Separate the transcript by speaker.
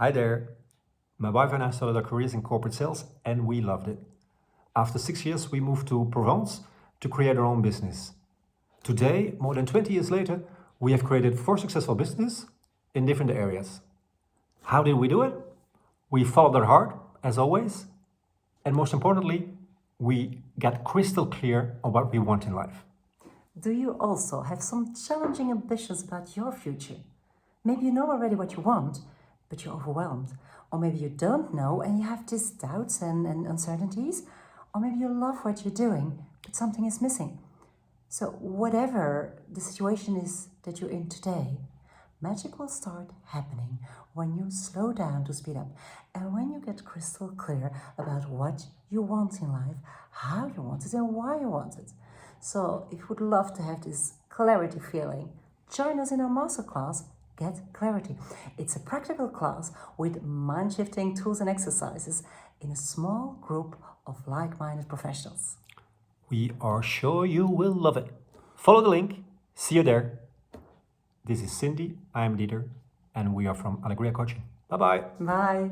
Speaker 1: Hi there. My wife and I started our careers in corporate sales and we loved it. After 6 years, we moved to Provence to create our own business. Today, more than 20 years later, we have created 4 successful businesses in different areas. How did we do it? We followed our heart, as always, and most importantly, we got crystal clear on what we want in life.
Speaker 2: Do you also have some challenging ambitions about your future? Maybe you know already what you want, but you're overwhelmed. Or maybe you don't know and you have these doubts and uncertainties. Or maybe you love what you're doing, but something is missing. So whatever the situation is that you're in today, magic will start happening when you slow down to speed up and when you get crystal clear about what you want in life, how you want it and why you want it. So if you would love to have this clarity feeling, join us in our masterclass Get Clarity. It's a practical class with mind-shifting tools and exercises in a small group of like-minded professionals.
Speaker 1: We are sure you will love it. Follow the link. See you there. This is Cindy, I am Dieter, and we are from Alegria Coaching. Bye-bye.
Speaker 2: Bye.